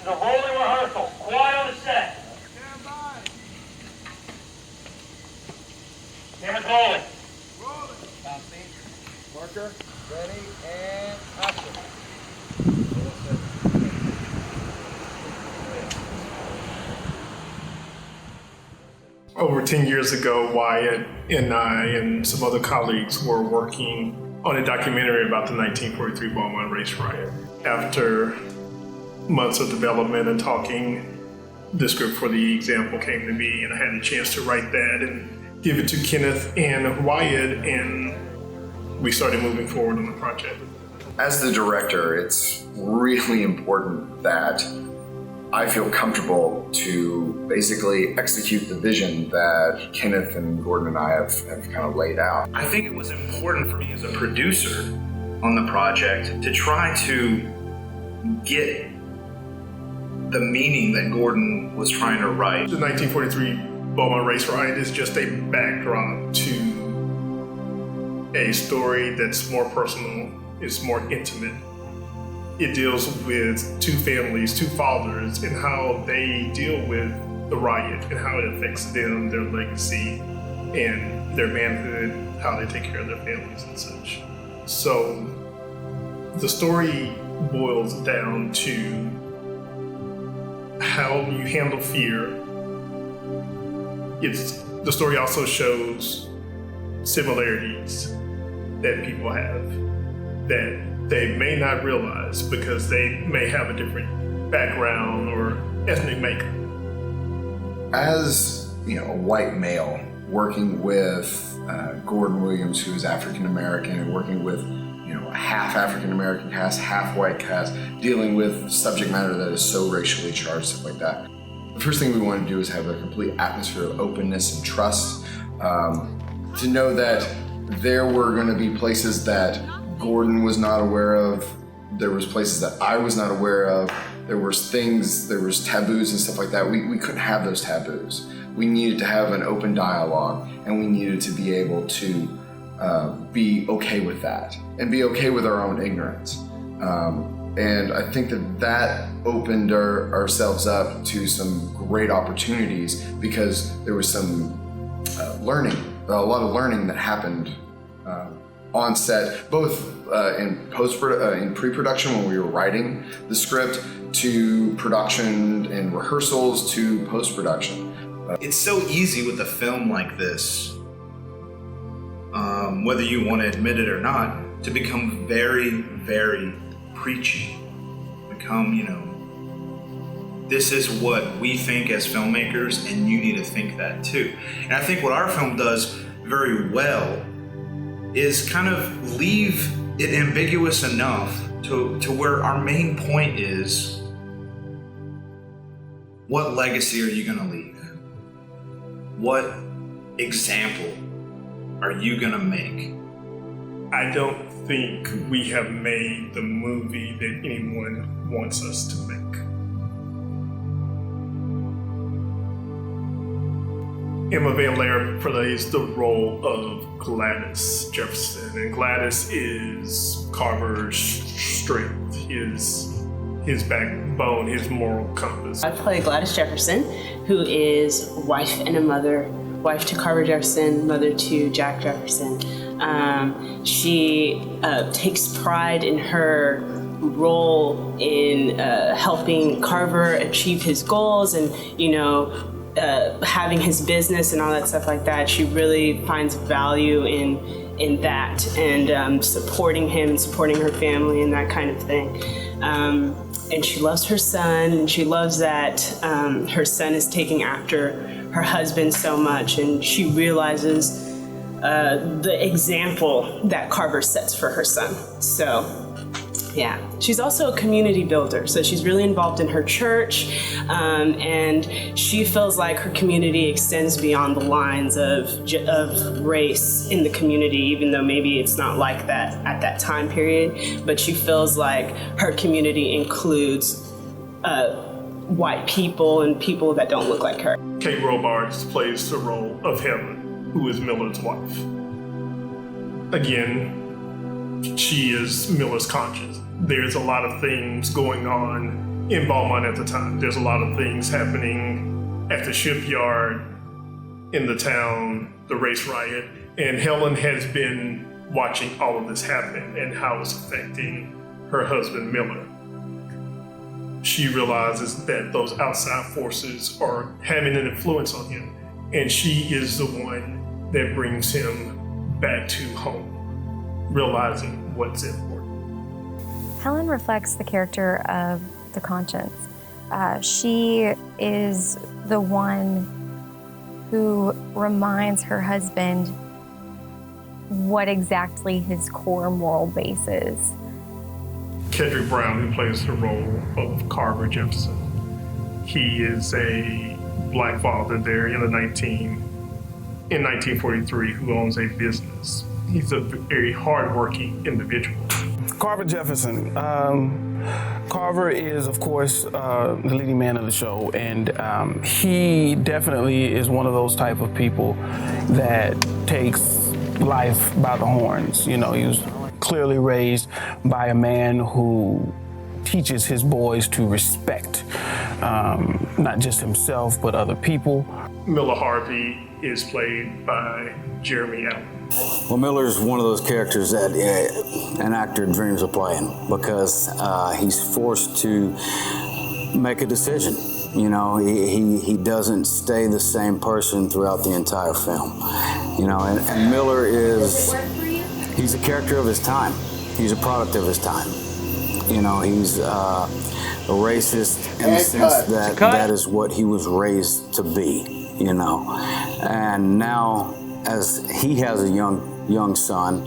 is a rolling rehearsal. Quiet on the set. Stand by. Camera's rolling. Rolling. Copy. Marker, ready, and action. Over 10 years ago, Wyatt and I and some other colleagues were working on a documentary about the 1943 Beaumont race riot. After months of development and talking, the script for the example came to me, and I had a chance to write that and give it to Kenneth and Wyatt, and we started moving forward on the project. As the director, it's really important that I feel comfortable to basically execute the vision that Kenneth and Gordon and I have kind of laid out. I think it was important for me as a producer on the project to try to get the meaning that Gordon was trying to write. The 1943 Beaumont race riot is just a backdrop to a story that's more personal, it's more intimate. It deals with two families, two fathers, and how they deal with the riot and how it affects them, their legacy, and their manhood, how they take care of their families and such. So the story boils down to how you handle fear. The story also shows similarities that people have that they may not realize because they may have a different background or ethnic makeup. As a white male working with Gordon Williams, who is African American, and working with a half African American cast, half white cast, dealing with subject matter that is so racially charged, stuff like that. The first thing we want to do is have a complete atmosphere of openness and trust. To know that there were going to be places that Gordon was not aware of, there was places that I was not aware of, there was taboos and stuff like that. We couldn't have those taboos. We needed to have an open dialogue, and we needed to be able to be okay with that and be okay with our own ignorance. And I think that opened ourselves up to some great opportunities because there was some a lot of learning that happened on set, both in pre-production when we were writing the script, to production and rehearsals, to post-production. It's so easy with a film like this, whether you want to admit it or not, to become very, very preachy. This is what we think as filmmakers, and you need to think that too. And I think what our film does very well is kind of leave it ambiguous enough to where our main point is, what legacy are you going to leave? What example are you going to make? I don't think we have made the movie that anyone wants us to make. Emma Van Laer plays the role of Gladys Jefferson, and Gladys is Carver's strength, his backbone, his moral compass. I play Gladys Jefferson, who is wife and a mother, wife to Carver Jefferson, mother to Jack Jefferson. She takes pride in her role in helping Carver achieve his goals and, having his business and all that stuff like that. She really finds value in that and supporting him and supporting her family and that kind of thing. And she loves her son, and she loves that her son is taking after her husband so much, and she realizes the example that Carver sets for her son. So, yeah. She's also a community builder, so she's really involved in her church, and she feels like her community extends beyond the lines of race in the community, even though maybe it's not like that at that time period, but she feels like her community includes white people and people that don't look like her. Kate Robards plays the role of Helen, who is Miller's wife. Again, she is Miller's conscience. There's a lot of things going on in Beaumont at the time. There's a lot of things happening at the shipyard, in the town, the race riot, and Helen has been watching all of this happen and how it's affecting her husband, Miller. She realizes that those outside forces are having an influence on him, and she is the one that brings him back to home, realizing what's important. Helen reflects the character of the Conscience. She is the one who reminds her husband what exactly his core moral base is. Kendrick Brown, who plays the role of Carver Jefferson, he is a black father there in 1943 who owns a business. He's a very hardworking individual. Carver Jefferson. Carver is, of course, the leading man of the show, and he definitely is one of those type of people that takes life by the horns. You know, he was clearly raised by a man who teaches his boys to respect not just himself, but other people. Miller Harvey is played by Jeremy Allen. Well, Miller's one of those characters that an actor dreams of playing because he's forced to make a decision. You know, he doesn't stay the same person throughout the entire film. You know, and Miller he's a character of his time. He's a product of his time. You know, he's a racist in the sense that that is what he was raised to be, you know. And now, as he has a young son,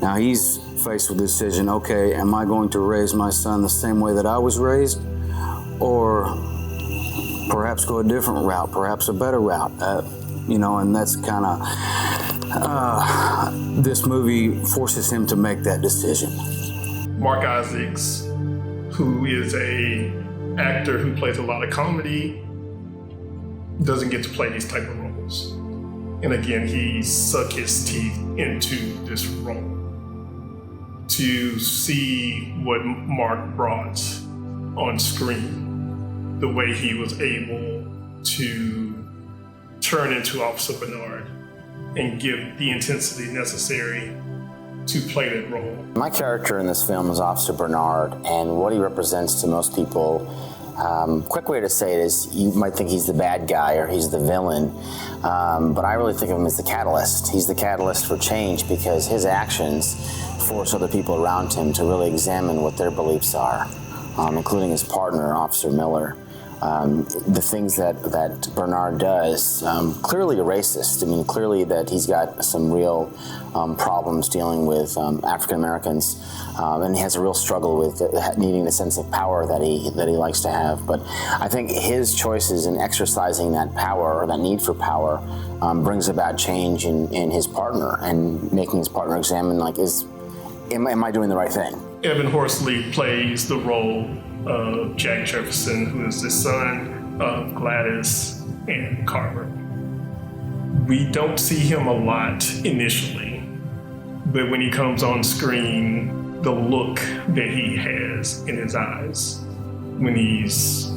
now he's faced with the decision, okay, am I going to raise my son the same way that I was raised? Or perhaps go a different route, perhaps a better route? You know, and that's kind of, this movie forces him to make that decision. Mark Isaacs, who is a actor who plays a lot of comedy, doesn't get to play these type of roles. And again, he sucked his teeth into this role. To see what Mark brought on screen, the way he was able to turn into Officer Bernard and give the intensity necessary to play that role. My character in this film is Officer Bernard, and what he represents to most people, quick way to say it is you might think he's the bad guy or he's the villain, but I really think of him as the catalyst. He's the catalyst for change because his actions force other people around him to really examine what their beliefs are, including his partner, Officer Miller. The things that Bernard does, clearly a racist. I mean, clearly that he's got some real problems dealing with African Americans, and he has a real struggle with needing a sense of power that he likes to have. But I think his choices in exercising that power or that need for power brings about change in his partner and making his partner examine, like, am I doing the right thing? Evan Horsley plays the role of Jack Jefferson, who is the son of Gladys and Carver. We don't see him a lot initially, but when he comes on screen, the look that he has in his eyes when he's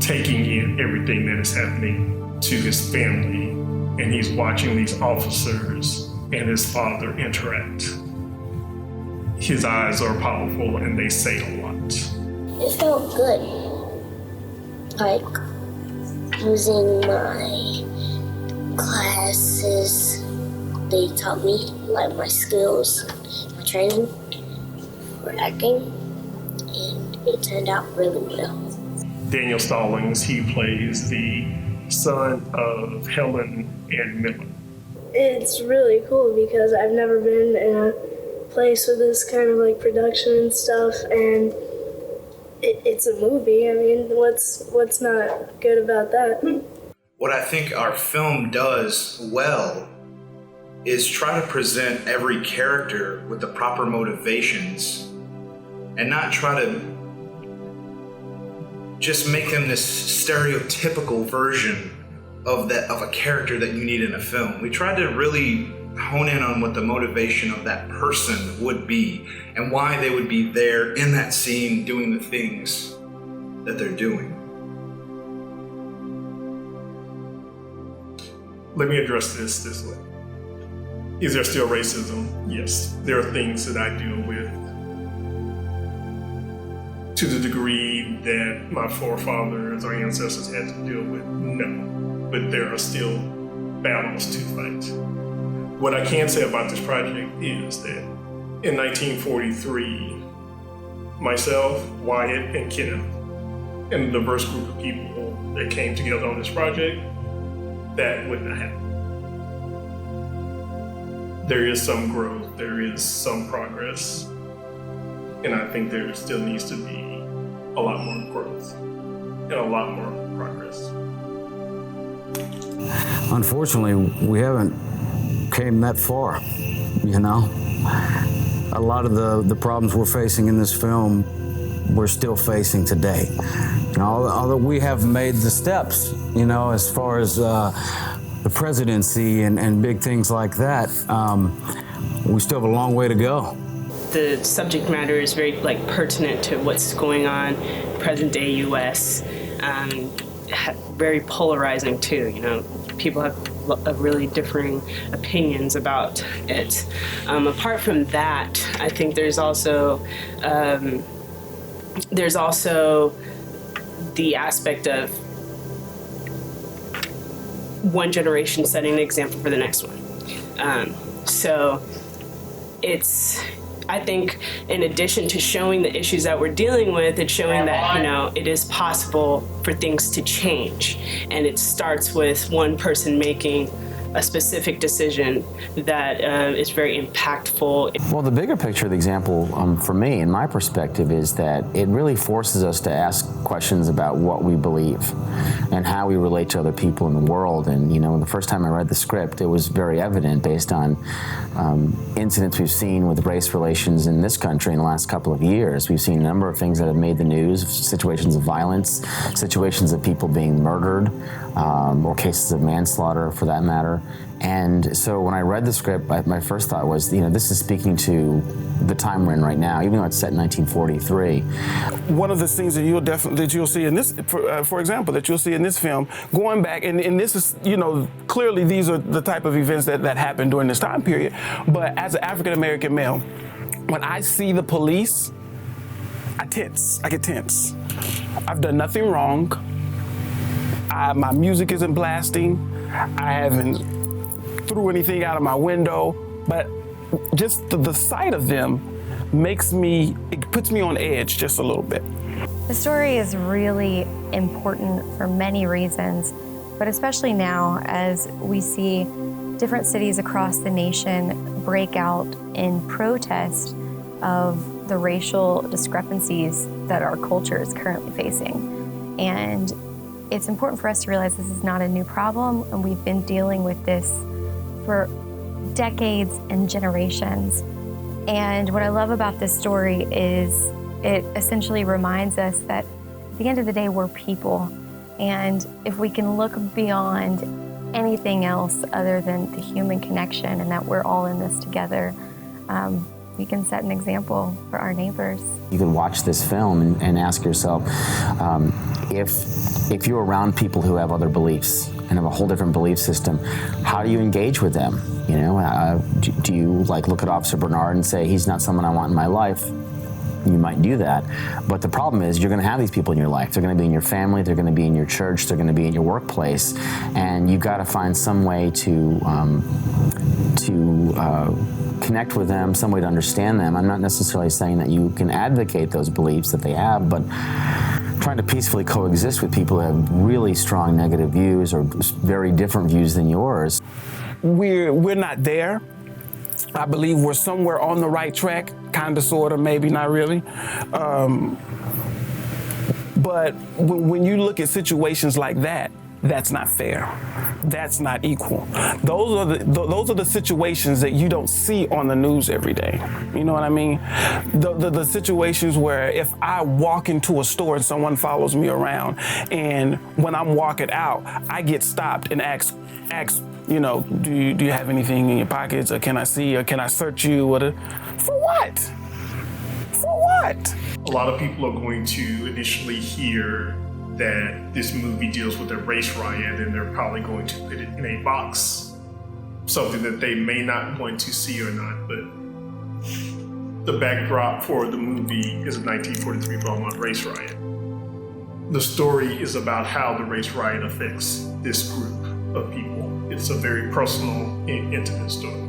taking in everything that is happening to his family, and he's watching these officers and his father interact. His eyes are powerful and they say a lot. It felt good. Like using my classes, they taught me like my skills, my training for acting, and it turned out really well. Daniel Stallings, he plays the son of Helen and Miller. It's really cool because I've never been in a place with this kind of like production and stuff, and it's a movie. I mean, what's not good about that? What I think our film does well is try to present every character with the proper motivations and not try to just make them this stereotypical version of a character that you need in a film. We tried to really hone in on what the motivation of that person would be and why they would be there in that scene doing the things that they're doing. Let me address this way. Is there still racism? Yes. There are things that I deal with to the degree that my forefathers or ancestors had to deal with. No. But there are still battles to fight. What I can say about this project is that in 1943, myself, Wyatt, and Kenneth, and a diverse group of people that came together on this project, that would not happen. There is some growth, there is some progress, and I think there still needs to be a lot more growth and a lot more progress. Unfortunately, we haven't came that far, you know? A lot of the problems we're facing in this film, we're still facing today. You know, although we have made the steps, you know, as far as the presidency and big things like that, we still have a long way to go. The subject matter is very pertinent to what's going on present day U.S. Very polarizing too. You know, people have really differing opinions about it. Apart from that, I think there's also the aspect of one generation setting an example for the next one. So it's, I think, in addition to showing the issues that we're dealing with, it's showing that, you know, it is possible for things to change. And it starts with one person making a specific decision that is very impactful. Well, the bigger picture of the example for me, in my perspective, is that it really forces us to ask questions about what we believe and how we relate to other people in the world. And, you know, the first time I read the script, it was very evident based on incidents we've seen with race relations in this country in the last couple of years. We've seen a number of things that have made the news, situations of violence, situations of people being murdered, or cases of manslaughter for that matter. And so when I read the script, my first thought was, you know, this is speaking to the time we're in right now, even though it's set in 1943. One of the things that you'll see in this, for example, that you'll see in this film, going back, and this is, you know, clearly these are the type of events that happened during this time period. But as an African-American male, when I see the police, I get tense. I've done nothing wrong. My music isn't blasting. I haven't threw anything out of my window, but just the sight of them it puts me on edge just a little bit. The story is really important for many reasons, but especially now as we see different cities across the nation break out in protest of the racial discrepancies that our culture is currently facing. And it's important for us to realize this is not a new problem, and we've been dealing with this for decades and generations. And what I love about this story is it essentially reminds us that at the end of the day, we're people. And if we can look beyond anything else other than the human connection and that we're all in this together, we can set an example for our neighbors. You can watch this film and ask yourself, if you're around people who have other beliefs and have a whole different belief system, how do you engage with them? You know, do you look at Officer Bernard and say, he's not someone I want in my life? You might do that, but the problem is you're going to have these people in your life. They're going to be in your family, they're going to be in your church, they're going to be in your workplace, and you've got to find some way to connect with them, some way to understand them. I'm not necessarily saying that you can advocate those beliefs that they have, but trying to peacefully coexist with people who have really strong negative views or very different views than yours. We're not there. I believe we're somewhere on the right track, kind of, sort of, maybe not really. But when you look at situations like that, that's not fair. That's not equal. Those are the situations that you don't see on the news every day. You know what I mean? The situations where if I walk into a store and someone follows me around, and when I'm walking out, I get stopped and asked you know, do you have anything in your pockets, or can I see, or can I search you? For what? For what? A lot of people are going to initially hear that this movie deals with a race riot, and they're probably going to put it in a box, something that they may not want to see or not. But the backdrop for the movie is a 1943 Belmont race riot. The story is about how the race riot affects this group of people. It's a very personal and intimate story.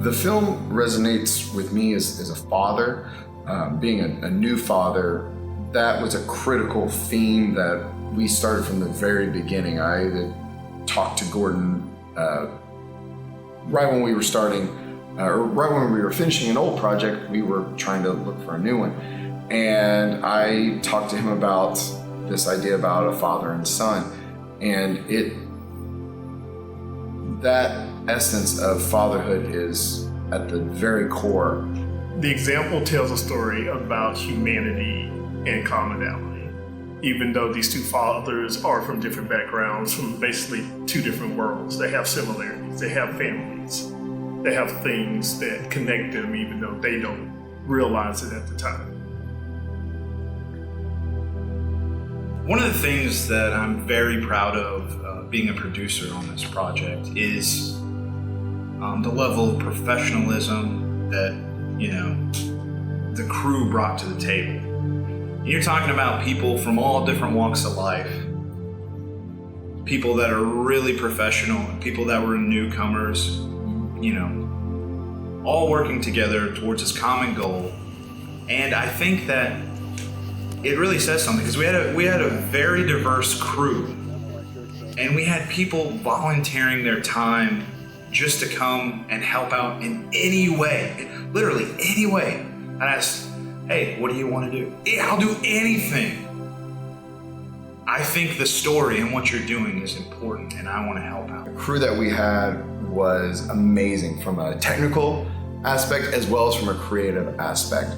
The film resonates with me as a father, being a new father. That was a critical theme that we started from the very beginning. I had talked to Gordon right when we were starting, or right when we were finishing an old project. We were trying to look for a new one. And I talked to him about this idea about a father and son. And that essence of fatherhood is at the very core. The example tells a story about humanity and commonality. Even though these two fathers are from different backgrounds, from basically two different worlds, they have similarities, they have families, they have things that connect them even though they don't realize it at the time. One of the things that I'm very proud of being a producer on this project is the level of professionalism that, the crew brought to the table. You're talking about people from all different walks of life, people that are really professional, people that were newcomers, all working together towards this common goal. And I think that it really says something, because we had a very diverse crew, and we had people volunteering their time just to come and help out in any way, literally any way. And I asked, hey, what do you want to do? Yeah, I'll do anything. I think the story and what you're doing is important, and I want to help out. The crew that we had was amazing from a technical aspect as well as from a creative aspect.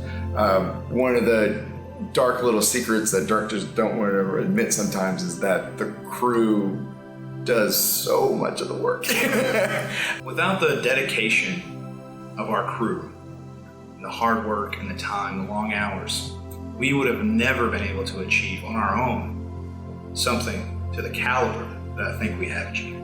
One of the dark little secrets that directors don't want to admit sometimes is that the crew does so much of the work. Without the dedication of our crew, the hard work and the time, the long hours, we would have never been able to achieve on our own something to the caliber that I think we have achieved.